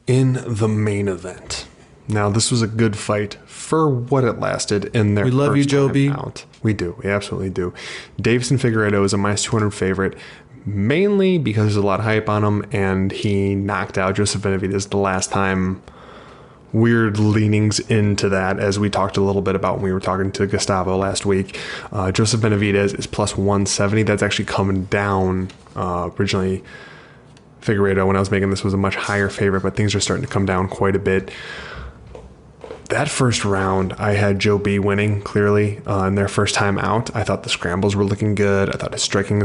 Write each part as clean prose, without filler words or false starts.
In the main event. Now, this was a good fight for what it lasted in their We love you, Joe B. out. We do. We absolutely do. Deiveson Figueiredo is a minus 200 favorite, mainly because there's a lot of hype on him, and he knocked out Joseph Benavidez the last time. Weird leanings into that, as we talked a little bit about when we were talking to Gustavo last week. Joseph Benavidez is plus 170. That's actually coming down. Originally, Figueiredo, when I was making this, was a much higher favorite, but things are starting to come down quite a bit. That first round, I had Joe B winning clearly in their first time out. I thought the scrambles were looking good. I thought his striking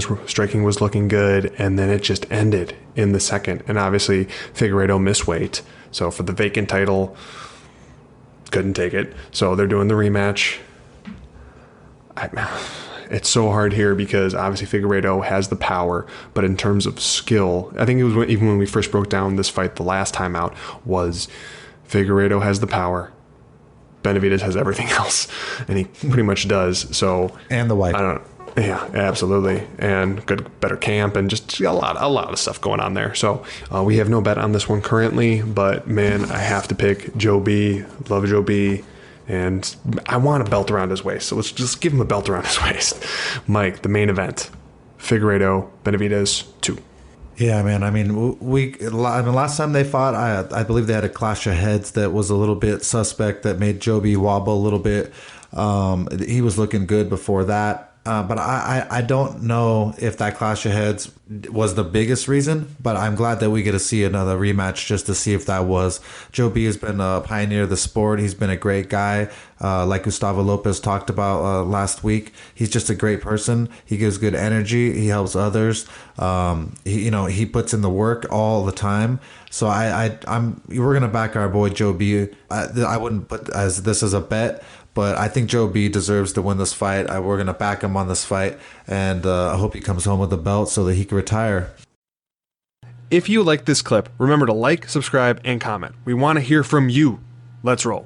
was looking good, and then it just ended in the second. And obviously, Figueiredo missed weight, so for the vacant title, couldn't take it. So they're doing the rematch. It's so hard here because obviously Figueiredo has the power, but in terms of skill, I think it was even when we first broke down this fight the last time out, was Figueiredo has the power. Benavidez has everything else, and he pretty much does. So And the wife. Yeah, absolutely, and better camp, and just a lot of stuff going on there. So we have no bet on this one currently, but man, I have to pick Joe B. Love Joe B. And I want a belt around his waist, so let's just give him a belt around his waist. Mike, the main event: Figueiredo, Benavidez 2. Yeah, man. I mean, last time they fought, I believe they had a clash of heads that was a little bit suspect that made Joby wobble a little bit. He was looking good before that. But I don't know if that clash of heads was the biggest reason, but I'm glad that we get to see another rematch just to see if that was. Joe B has been a pioneer of the sport. He's been a great guy. Like Gustavo Lopez talked about last week, he's just a great person. He gives good energy. He helps others. He puts in the work all the time. So we're gonna back our boy Joe B. I wouldn't put this as a bet, but I think Joe B deserves to win this fight. We're going to back him on this fight, and I hope he comes home with the belt so that he can retire. If you like this clip, remember to like, subscribe, and comment. We want to hear from you. Let's roll.